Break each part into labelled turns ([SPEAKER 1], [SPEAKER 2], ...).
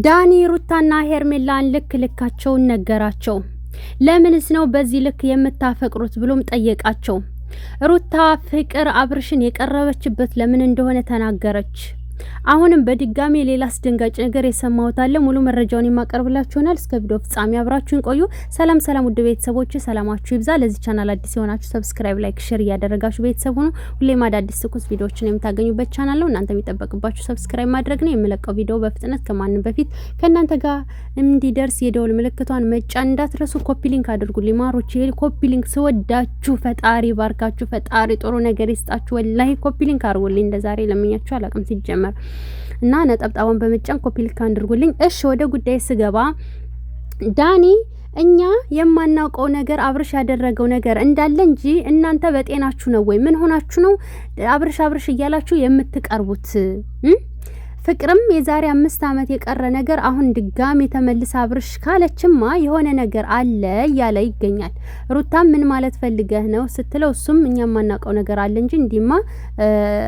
[SPEAKER 1] ዳኒ ሩታና ሄርሜላን ልካቸውን ነገራቸው። ለምንስ ነው በዚህ ልክ የምታፈቅሩት ብሎም ጠየቃቸው። ሩታ ፍቅር አብርሽን የቀረበችበት ለምን እንደሆነ ተናገረች። አሁንም በድጋሚ ሌላ አስደንጋጭ ነገር የሰማሁት አለ። ሙሉ መረጃውን የማቀርብላችሁ ይሆናል። እስከ ቪዲዮ ፍጻሜ አብራችሁን ቆዩ። ሰላም ውድ ቤተሰቦች ሰላማችሁ ይብዛ። ለዚህ ቻናል አዲስ የሆናችሁ ሰብስክራይብ፣ ላይክ፣ ሼር እያደረጋችሁ ቤተሰብ ሁኑ። ሁሌም አዳዲስ ትኩስ ቪዲዮዎችን የምታገኙበት ቻናል ነው። እናንተ የሚጠበቅባችሁ ሰብስክራይብ ማድረግ ነው። የምለቀው ቪዲዮ በፍጥነት ከማንም በፊት ከእናንተ ጋር እንዲደርስ የደውል ምልክቷን መጫን እንዳትረሱ። ኮፒ ሊንክ አድርጉልኝ ማሮች። ይሄ ኮፒ ሊንክ ስወዳችሁ ፈጣሪ ባርካችሁ፣ ፈጣሪ ጥሩ ነገር ይስጣችሁ። ወላሂ ኮፒ ሊንክ አድርጉልኝ። እንደዛሬ ለምኛችሁ አላቅም ሲጀመር እና ነጠብጣቡን በመጫን ኮፒ ሊንክ አድርጉልኝ። እሺ ወደ ጉዳይ ስገባ ዳኒ እኛ የማናውቀው ነገር አብርሽ ያደረገው ነገር እንዳለ እንጂ እናንተ በጤናችሁ ነው ወይ? ምን ሆናችሁ ነው አብርሽ እያላችሁ የምትቀርቡት? ፍቅርም የዛሬ 5 አመት የቀረ ነገር አሁን ድጋሚ ተመልሳ አብርሽ ካለችማ የሆነ ነገር አለ እያለ ይገኛል። ሩታም ምን ማለት ፈልገህ ነው ስትለው እሱም እኛ ማናውቀው ነገር አለ እንጂ እንዲማ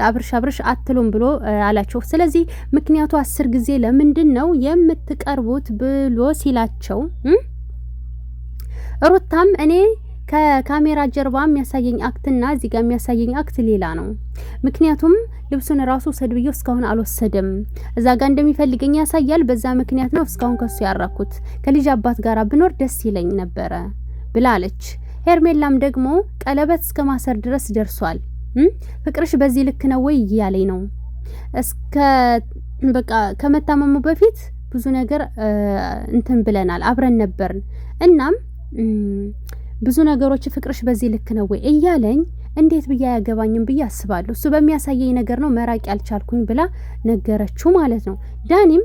[SPEAKER 1] አብርሽ አትሉም ብሎ አላቸው። ስለዚህ ምክንያቱ 10 ጊዜ ለምንድን ነው የምትቀርቡት ብሎ ሲላቸው ሩታም እኔ ከካሜራ ጀርባ የሚያሳየኝ አክትና እዚህ ጋር የሚያሳየኝ አክት ሌላ ነው። ምክንያቱም ልብሱን ራሱ ሰድብዮ እስካሁን አልወሰደም። እዛ ጋር እንደሚፈልገኝ ያሳያል። በዛ ምክንያት ነው እስካሁን ከሱ ያራኩት። ከልጅ አባት ጋር ብኖር ደስ ይለኝ ነበረ ብላለች። ሄርሜላም ደግሞ ቀለበት እስከ ማሰር ድረስ ደርሷል። ፍቅርሽ በዚህ ልክ ነው ወይ እያለኝ ነው። እስከ በቃ ከመታመሙ በፊት ብዙ ነገር እንትን ብለናል፣ አብረን ነበርን። እናም ብዙ ነገሮች ፍቅርሽ በዚህ ልክ ነው ወይ እያለኝ እንዴት ብዬ አያገባኝም ብዬ አስባለሁ። እሱ በሚያሳየኝ ነገር ነው መራቅ ያልቻልኩኝ ብላ ነገረችው ማለት ነው። ዳኒም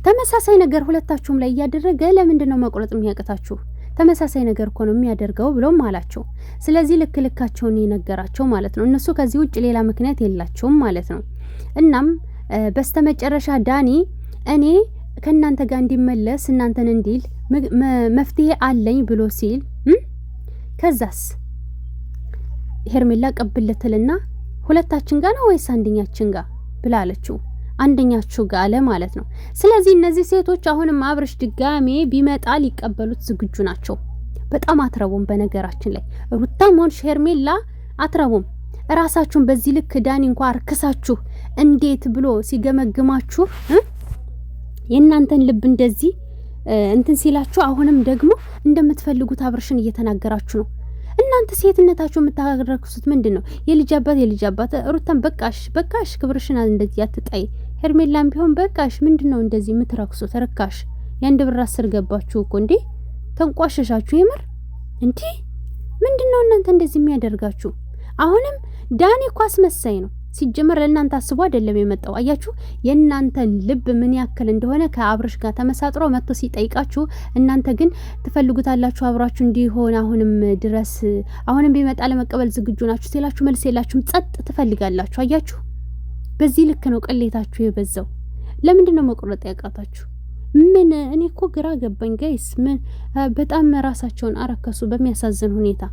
[SPEAKER 1] ተመሳሳይ ነገር ሁለታችሁም ላይ እያደረገ ለምንድን ነው መቁረጥ የሚያቅታችሁ? ተመሳሳይ ነገር እኮ ነው የሚያደርገው ብሎም አላቸው። ስለዚህ ልካቸውን የነገራቸው ማለት ነው። እነሱ ከዚህ ውጭ ሌላ ምክንያት የላቸውም ማለት ነው። እናም በስተመጨረሻ ዳኒ እኔ ከእናንተ ጋር እንዲመለስ እናንተን እንዲል መፍትሄ አለኝ ብሎ ሲል ከዛስ ሄርሜላ ቀብለትልና ሁለታችን ጋር ነው ወይስ አንደኛችን ጋር ብላለችው። አንደኛችሁ ጋር አለ ማለት ነው። ስለዚህ እነዚህ ሴቶች አሁንም አብርሽ ድጋሜ ቢመጣ ሊቀበሉት ዝግጁ ናቸው። በጣም አትረቡም። በነገራችን ላይ ሩታም ሆንሽ ሄርሜላ አትረቡም። ራሳችሁን በዚህ ልክ ዳኒ እንኳን አርክሳችሁ እንዴት ብሎ ሲገመግማችሁ የእናንተን ልብ እንደዚህ እንትን ሲላችሁ አሁንም ደግሞ እንደምትፈልጉት አብርሽን እየተናገራችሁ ነው። እናንተ ሴትነታችሁ የምታረክሱት ምንድነው? የልጅ አባት ሩታን በቃሽ ክብርሽን እንደዚህ አትጣይ። ሄርሜላም ቢሆን በቃሽ ምንድነው እንደዚህ የምትረክሱት? ርካሽ የአንድ ብር 10 ገባችሁ እኮ እንዴ! ተንቋሸሻችሁ የምር እንዴ! ምንድነው እናንተ እንደዚህ የሚያደርጋችሁ? አሁንም ዳኒ እኮ አስመሳይ ነው። ሲጀመር ለእናንተ አስቦ አይደለም የመጣው። አያችሁ የእናንተ ልብ ምን ያክል እንደሆነ ከአብርሽ ጋር ተመሳጥሮ መጥቶ ሲጠይቃችሁ እናንተ ግን ትፈልጉታላችሁ አብራችሁ እንዲሆን አሁንም ድረስ አሁንም ቢመጣ ለመቀበል ዝግጁ ናችሁ ሲላችሁ መልስ የላችሁም፣ ጸጥ ትፈልጋላችሁ። አያችሁ በዚህ ልክ ነው ቅሌታችሁ የበዛው። ለምንድን ነው መቆረጥ ያቃታችሁ? ምን እኔ እኮ ግራ ገባኝ ጋይስ። ምን በጣም ራሳቸውን አረከሱ በሚያሳዝን ሁኔታ።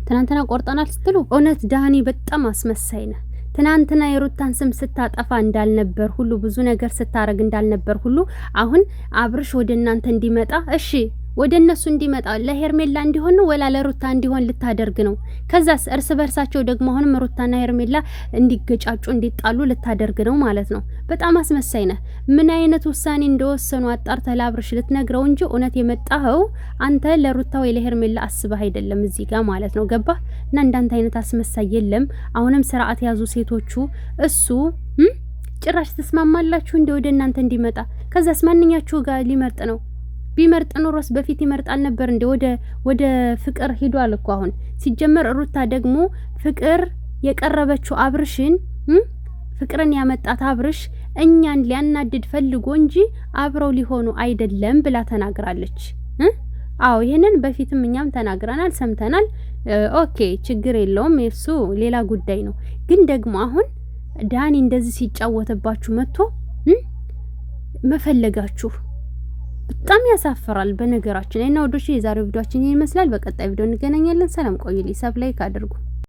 [SPEAKER 1] ትናንትና ቆርጠናል ስትሉ እውነት ዳኒ በጣም አስመሳይ ነህ። ትናንትና የሩታን ስም ስታጠፋ እንዳልነበር ሁሉ ብዙ ነገር ስታረግ እንዳልነበር ሁሉ አሁን አብርሽ ወደ እናንተ እንዲመጣ እሺ ወደ እነሱ እንዲመጣ ለሄርሜላ እንዲሆን ነው ወላ ለሩታ እንዲሆን ልታደርግ ነው? ከዛስ እርስ በርሳቸው ደግሞ አሁንም ሩታና ሄርሜላ እንዲገጫጩ እንዲጣሉ ልታደርግ ነው ማለት ነው። በጣም አስመሳይ ነህ። ምን አይነት ውሳኔ እንደወሰኑ አጣርተህ ለአብርሽ ልትነግረው እንጂ እውነት የመጣኸው አንተ ለሩታ ወይ ለሄርሜላ አስበህ አይደለም እዚህ ጋር ማለት ነው። ገባህ? እና እንዳንተ አይነት አስመሳይ የለም። አሁንም ስርዓት ያዙ ሴቶቹ። እሱ ጭራሽ ተስማማላችሁ እንደ ወደ እናንተ እንዲመጣ? ከዛስ ማንኛችሁ ጋር ሊመርጥ ነው? ቢመርጥ ኖሮስ በፊት ይመርጣል ነበር እንደ ወደ ፍቅር ሄዷል እኮ አሁን። ሲጀመር ሩታ ደግሞ ፍቅር የቀረበችው አብርሽን ፍቅርን ያመጣት አብርሽ እኛን ሊያናድድ ፈልጎ እንጂ አብረው ሊሆኑ አይደለም ብላ ተናግራለች። አዎ ይሄንን በፊትም እኛም ተናግረናል፣ ሰምተናል። ኦኬ ችግር የለውም፣ እሱ ሌላ ጉዳይ ነው። ግን ደግሞ አሁን ዳኒ እንደዚህ ሲጫወተባችሁ መጥቶ መፈለጋችሁ በጣም ያሳፍራል። በነገራችን ላይ እና ወዶች የዛሬው ቪዲዮአችን ይመስላል። በቀጣይ ቪዲዮ እንገናኛለን። ሰላም ቆዩልኝ። ሰብ ላይክ አድርጉ።